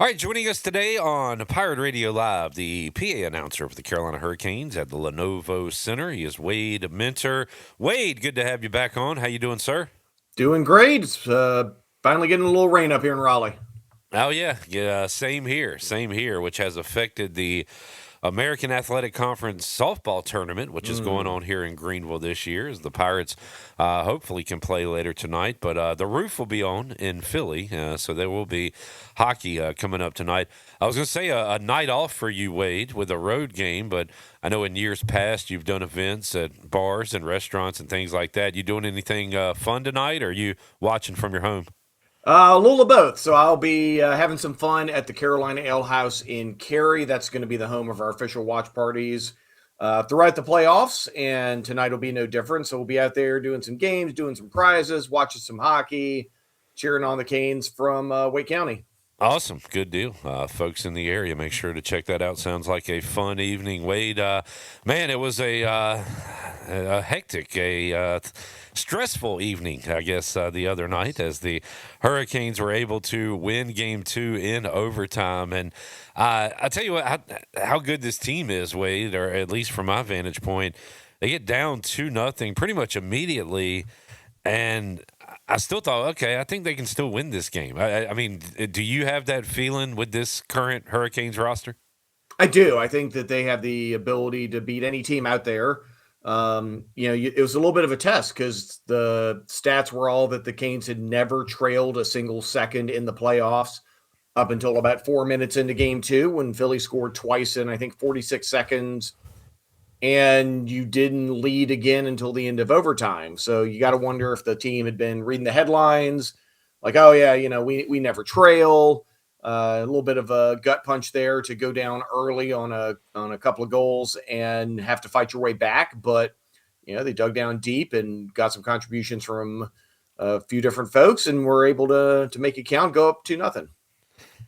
All right, joining us today on Pirate Radio Live, the PA announcer for the Carolina Hurricanes at the Lenovo Center. He is Wade Minter. Wade, good to have you back on. How you doing, sir? Doing great. It's finally getting a little rain up here in Raleigh. Oh yeah, same here, same here. Which has affected the American Athletic Conference softball tournament, which is going Mm. on here in Greenville this year, as the Pirates hopefully can play later tonight. But the roof will be on in Philly, so there will be hockey coming up tonight. I was going to say a night off for you, Wade, with a road game, but I know in years past you've done events at bars and restaurants and things like that. You doing anything fun tonight, or are you watching from your home? A little of both. So I'll be having some fun at the Carolina Ale House in Cary. That's going to be the home of our official watch parties throughout the playoffs, and tonight will be no different. So we'll be out there doing some games, doing some prizes, watching some hockey, cheering on the Canes from Wake County. Awesome. Good deal. Folks in the area, make sure to check that out. Sounds like a fun evening. Wade, man, it was a hectic, stressful evening, I guess, the other night as the Hurricanes were able to win game two in overtime. And I tell you what, how good this team is, Wade, or at least from my vantage point. They get down 2-0 pretty much immediately. And I still thought, okay, I think they can still win this game. I mean, do you have that feeling with this current Hurricanes roster? I do. I think that they have the ability to beat any team out there. It was a little bit of a test because the stats were all that the Canes had never trailed a single second in the playoffs up until about 4 minutes into game two when Philly scored twice in, I think, 46 seconds. And you didn't lead again until the end of overtime. So you got to wonder if the team had been reading the headlines like, oh, yeah, we never trail. A little bit of a gut punch there to go down early on a couple of goals and have to fight your way back. But they dug down deep and got some contributions from a few different folks, and were able to make it count, go up 2-0.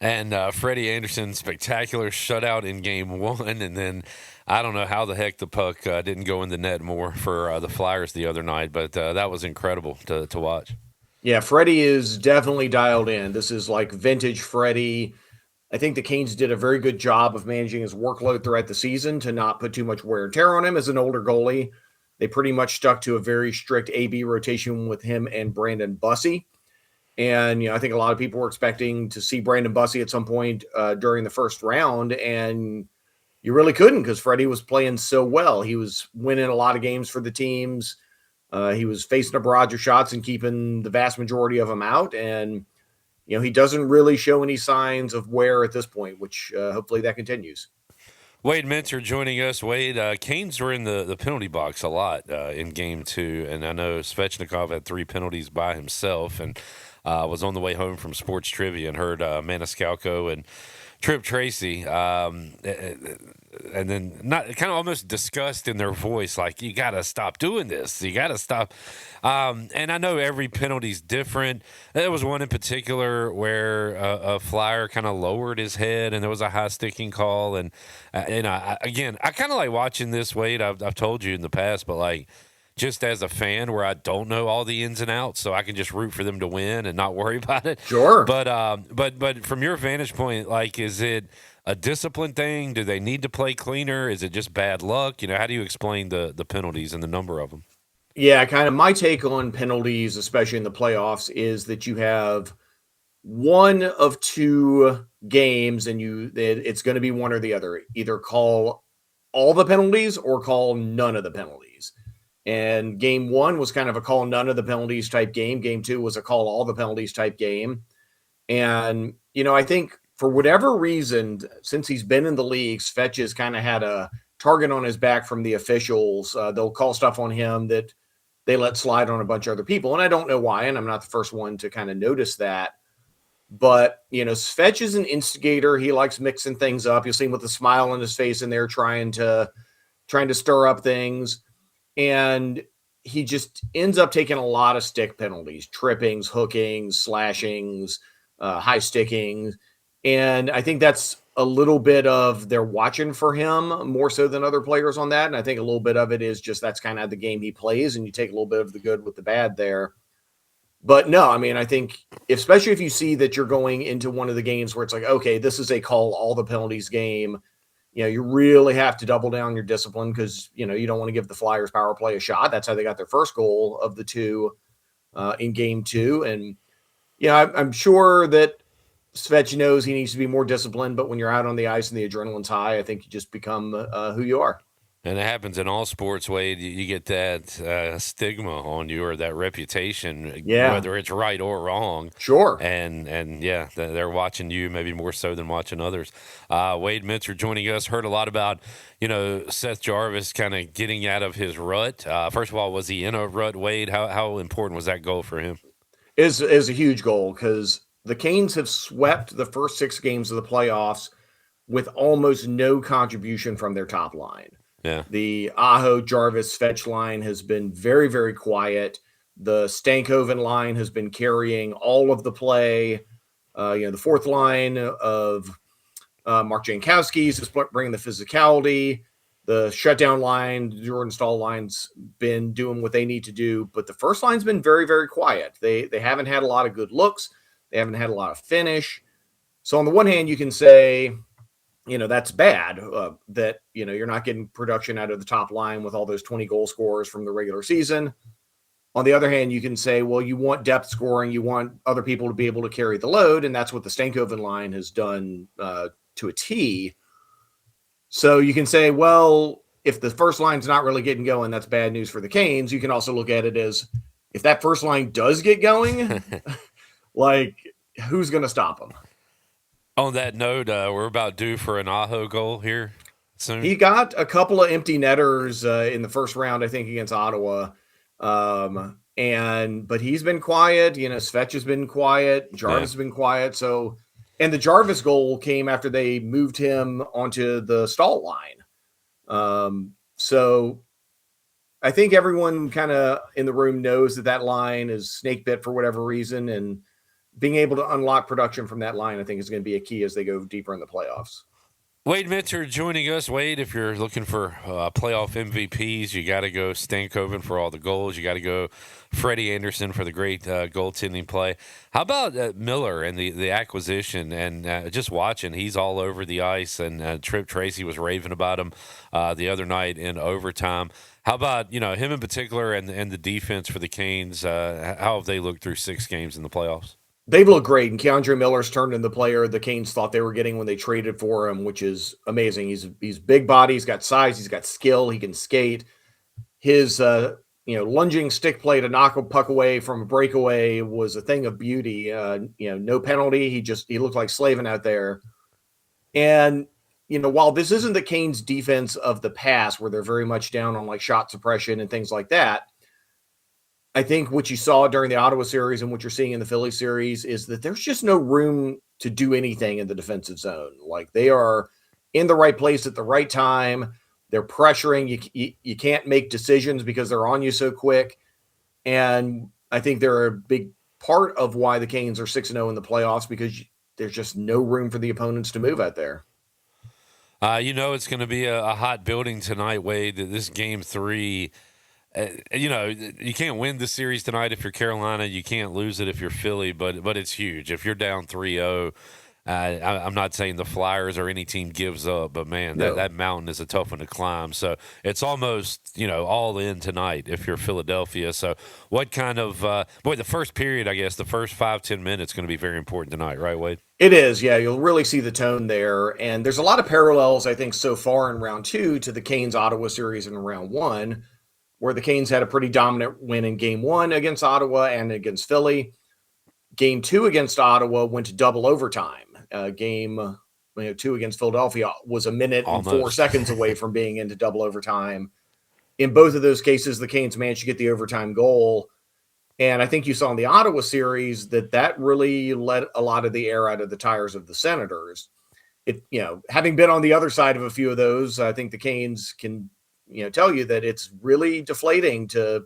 And Freddie Anderson, spectacular shutout in game one. And then I don't know how the heck the puck didn't go in the net more for the Flyers the other night, but that was incredible to watch. Yeah, Freddie is definitely dialed in. This is like vintage Freddie. I think the Canes did a very good job of managing his workload throughout the season to not put too much wear and tear on him as an older goalie. They pretty much stuck to a very strict AB rotation with him and Brandon Bussey. And I think a lot of people were expecting to see Brandon Bussey at some point during the first round, and you really couldn't because Freddie was playing so well. He was winning a lot of games for the teams. He was facing a barrage of shots and keeping the vast majority of them out. And he doesn't really show any signs of wear at this point, which hopefully that continues. Wade Minter joining us. Wade, Canes were in the penalty box a lot in game two, and I know Svechnikov had 3 penalties by himself, and was on the way home from sports trivia and heard Maniscalco and Trip Tracy, and then not kind of almost disgust in their voice, like you got to stop doing this, you got to stop. And I know every penalty's different. There was one in particular where a Flyer kind of lowered his head, and there was a high sticking call. And again, I kind of like watching this. Wade, I've told you in the past, but like just as a fan where I don't know all the ins and outs, so I can just root for them to win and not worry about it. Sure. But from your vantage point, like, is it a discipline thing? Do they need to play cleaner? Is it just bad luck? How do you explain the penalties and the number of them? Yeah, kind of my take on penalties, especially in the playoffs, is that you have one of two games, and it's going to be one or the other. Either call all the penalties or call none of the penalties. And game one was kind of a call none of the penalties type game. Game two was a call all the penalties type game. And, I think for whatever reason, since he's been in the league, Fetch has kind of had a target on his back from the officials. They'll call stuff on him that they let slide on a bunch of other people. And I don't know why, and I'm not the first one to kind of notice that. But, Svetch is an instigator. He likes mixing things up. You'll see him with a smile on his face in there trying to stir up things. And he just ends up taking a lot of stick penalties, trippings, hookings, slashings, high sticking. And I think that's a little bit of they're watching for him more so than other players on that. And I think a little bit of it is just that's kind of the game he plays, and you take a little bit of the good with the bad there. But no, I mean, I think especially if you see that you're going into one of the games where it's like, okay, this is a call all the penalties game. You really have to double down your discipline because you don't want to give the Flyers power play a shot. That's how they got their first goal of the two in game two. And I'm sure that Svetch knows he needs to be more disciplined, but when you're out on the ice and the adrenaline's high, I think you just become who you are. And it happens in all sports, Wade. You get that stigma on you or that reputation, Yeah, whether it's right or wrong. sure. And yeah, they're watching you maybe more so than watching others. Wade Minter joining us. Heard a lot about Seth Jarvis kind of getting out of his rut. First of all, was he in a rut, Wade? How important was that goal for him? Is a huge goal because the Canes have swept the first 6 games of the playoffs with almost no contribution from their top line. Yeah. The Aho Jarvis Fetch line has been very, very quiet. The Stankoven line has been carrying all of the play. The fourth line of Mark Jankowski's is bringing the physicality. The shutdown line, Jordan Staal line's been doing what they need to do, but the first line's been very, very quiet. They haven't had a lot of good looks. They haven't had a lot of finish. So on the one hand, you can say, that's bad that, you're not getting production out of the top line with all those 20 goal scorers from the regular season. On the other hand, you can say, well, you want depth scoring. You want other people to be able to carry the load. And that's what the Stankoven line has done to a T. So you can say, well, if the first line's not really getting going, that's bad news for the Canes. You can also look at it as if that first line does get going, like who's going to stop them? On that note, we're about due for an Aho goal here soon. He got a couple of empty netters in the first round, I think, against Ottawa. But he's been quiet. Svetch has been quiet. Jarvis has been quiet. So, and the Jarvis goal came after they moved him onto the Staal line. So I think everyone kind of in the room knows that line is snake bit for whatever reason, and being able to unlock production from that line, I think, is going to be a key as they go deeper in the playoffs. Wade Minter joining us. Wade, if you're looking for playoff MVPs, you got to go Stankoven for all the goals. You got to go Freddie Anderson for the great goaltending play. How about Miller and the acquisition and just watching? He's all over the ice, and Tripp Tracy was raving about him the other night in overtime. How about him in particular and the defense for the Canes? How have they looked through 6 games in the playoffs? They've looked great, and Keandre Miller's turned into the player the Canes thought they were getting when they traded for him, which is amazing. He's big body, he's got size, he's got skill, he can skate. His lunging stick play to knock a puck away from a breakaway was a thing of beauty. No penalty. He looked like slaving out there. And while this isn't the Canes defense of the past, where they're very much down on like shot suppression and things like that, I think what you saw during the Ottawa series and what you're seeing in the Philly series is that there's just no room to do anything in the defensive zone. Like they are in the right place at the right time. They're pressuring. You can't make decisions because they're on you so quick. And I think they're a big part of why the Canes are 6-0 in the playoffs, because there's just no room for the opponents to move out there. It's going to be a hot building tonight, Wade. This game 3. You can't win the series tonight if you're Carolina. You can't lose it if you're Philly, but it's huge. If you're down 3-0, I'm not saying the Flyers or any team gives up, but man, that mountain is a tough one to climb. So it's almost, all in tonight if you're Philadelphia. So what kind of the first period, I guess, the first 5-10 minutes going to be very important tonight, right, Wade? It is, yeah. You'll really see the tone there. And there's a lot of parallels, I think, so far in round 2 to the Canes-Ottawa series in round 1, where the Canes had a pretty dominant win in game 1 against Ottawa and against Philly. Game 2 against Ottawa went to double overtime. Game 2 against Philadelphia was a minute and 4 seconds away from being into double overtime. In both of those cases, the Canes managed to get the overtime goal. And I think you saw in the Ottawa series that really let a lot of the air out of the tires of the Senators. Having been on the other side of a few of those, I think the Canes can tell you that it's really deflating to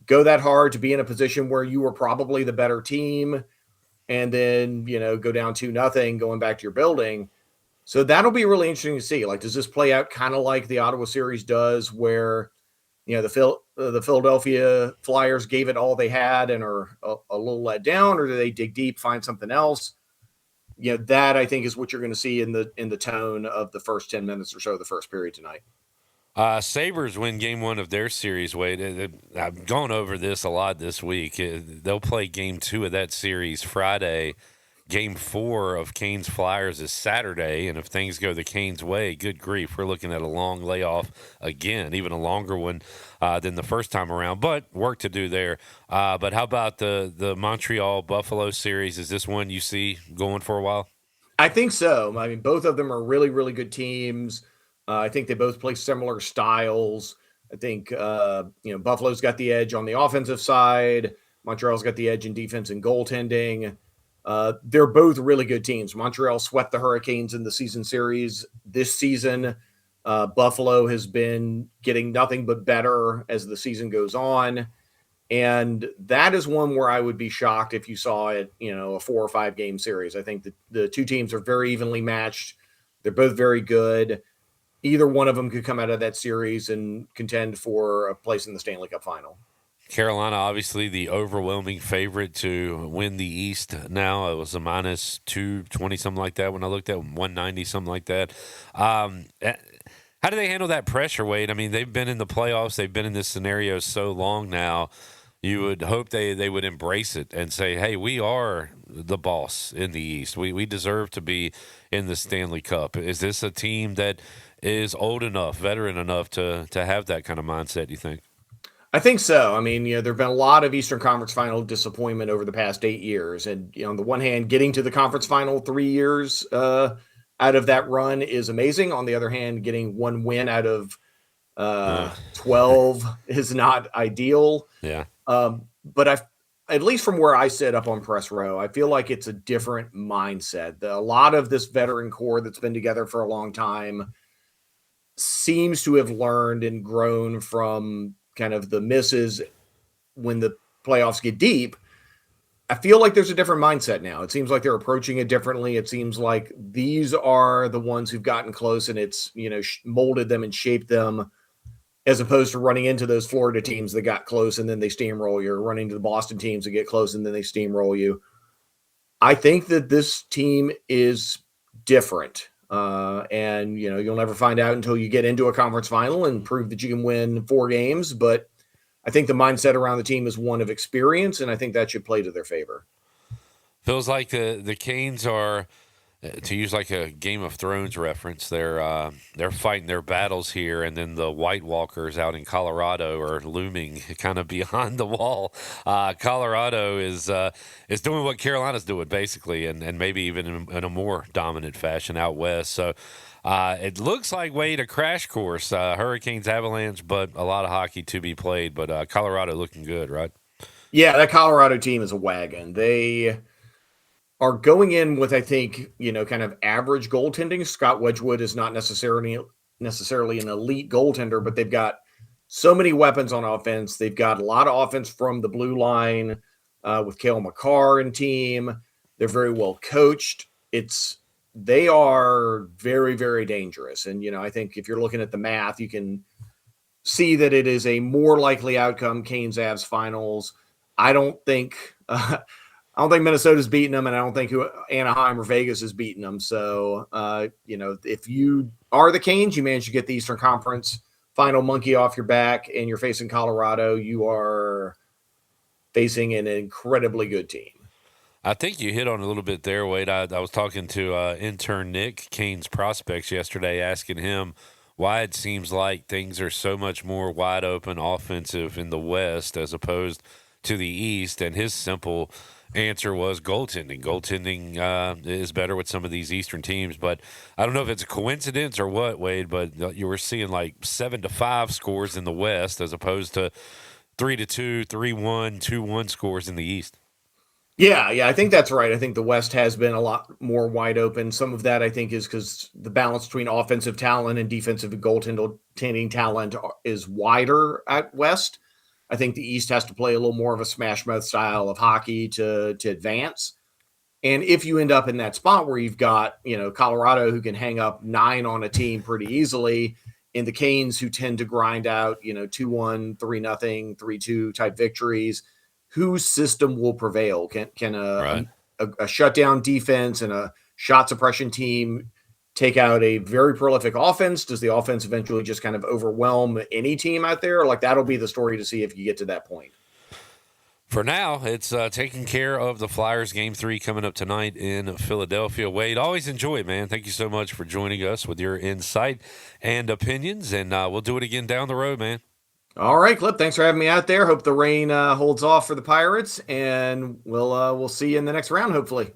go that hard, to be in a position where you were probably the better team, and then, go down 2-0 going back to your building. So that'll be really interesting to see. Like, does this play out kind of like the Ottawa series does, where, the Philadelphia Flyers gave it all they had and are a little let down, or do they dig deep, find something else? That I think is what you're going to see in the tone of the first 10 minutes or so of the first period tonight. Sabres win game one of their series. Wade, I've gone over this a lot this week. They'll play game two of that series Friday. Game four of Canes Flyers is Saturday, and if things go the Canes way, good grief, we're looking at a long layoff again, even a longer one than the first time around. But work to do there. But how about the Montreal Buffalo series? Is this one you see going for a while? I think so. I mean, both of them are really, really good teams. I think they both play similar styles. I think Buffalo's got the edge on the offensive side. Montreal's got the edge in defense and goaltending. They're both really good teams. Montreal swept the Hurricanes in the season series this season. Buffalo has been getting nothing but better as the season goes on. And that is one where I would be shocked if you saw it, a 4 or 5 game series. I think the two teams are very evenly matched. They're both very good. Either one of them could come out of that series and contend for a place in the Stanley Cup final. Carolina, obviously the overwhelming favorite to win the East now. It was a minus 220, something like that when I looked at 190, something like that. How do they handle that pressure, Wade? I mean, they've been in the playoffs. They've been in this scenario so long now. You would hope they would embrace it and say, hey, we are the boss in the East. We deserve to be in the Stanley Cup. Is this a team that is old enough, veteran enough to have that kind of mindset, you think? I think so. I mean, there have been a lot of Eastern Conference final disappointment over the past 8 years. And, on the one hand, getting to the conference final 3 years out of that run is amazing. On the other hand, getting one win out of 12 is not ideal. Yeah. But at least from where I sit up on press row, I feel like it's a different mindset. A lot of this veteran core that's been together for a long time seems to have learned and grown from kind of the misses when the playoffs get deep. I feel like there's a different mindset now. It seems like they're approaching it differently. It seems like these are the ones who've gotten close and it's, molded them and shaped them, as opposed to running into those Florida teams that got close and then they steamroll you, or running to the Boston teams that get close and then they steamroll you. I think that this team is different. And you'll never find out until you get into a conference final and prove that you can win 4 games. But I think the mindset around the team is one of experience, and I think that should play to their favor. Feels like the Canes are, to use like a Game of Thrones reference, they're fighting their battles here, and then the White Walkers out in Colorado are looming kind of behind the wall. Colorado is doing what Carolina's doing basically, and maybe even in a more dominant fashion out west. So it looks like, Wade, a crash course. Hurricanes, Avalanche, but a lot of hockey to be played. But Colorado looking good, right? Yeah, that Colorado team is a wagon. They are going in with, I think, kind of average goaltending. Scott Wedgwood is not necessarily an elite goaltender, but they've got so many weapons on offense. They've got a lot of offense from the blue line with Cale Makar and team. They're very well coached. They are very, very dangerous. And, I think if you're looking at the math, you can see that it is a more likely outcome, Canes Avs finals. I don't think Minnesota's beating them, and I don't think Anaheim or Vegas is beating them. So, if you are the Canes, you manage to get the Eastern Conference final monkey off your back, and you're facing Colorado, you are facing an incredibly good team. I think you hit on a little bit there, Wade. I was talking to intern Nick, Canes Prospects, yesterday, asking him why it seems like things are so much more wide open offensive in the West as opposed to the East, and his simple answer was goaltending. Goaltending is better with some of these Eastern teams, but I don't know if it's a coincidence or what, Wade, but you were seeing like 7-5 scores in the West as opposed to 3-2, 3-1, 2-1 scores in the East. Yeah, I think that's right. I think the West has been a lot more wide open. Some of that, I think, is because the balance between offensive talent and defensive and goaltending talent is wider at West. I think the East has to play a little more of a smash mouth style of hockey to advance. And if you end up in that spot where you've got, Colorado who can hang up 9 on a team pretty easily, in the Canes, who tend to grind out, 2-1, 3-0, 3-2 type victories, whose system will prevail? Can Right. a shutdown defense and a shot suppression team take out a very prolific offense? Does the offense eventually just kind of overwhelm any team out there? Like, that'll be the story to see if you get to that point. For now, it's taking care of the Flyers. Game 3 coming up tonight in Philadelphia. Wade, always enjoy it, man. Thank you so much for joining us with your insight and opinions, and we'll do it again down the road, man. All right, Clip. Thanks for having me out there. Hope the rain holds off for the Pirates, and we'll see you in the next round, hopefully.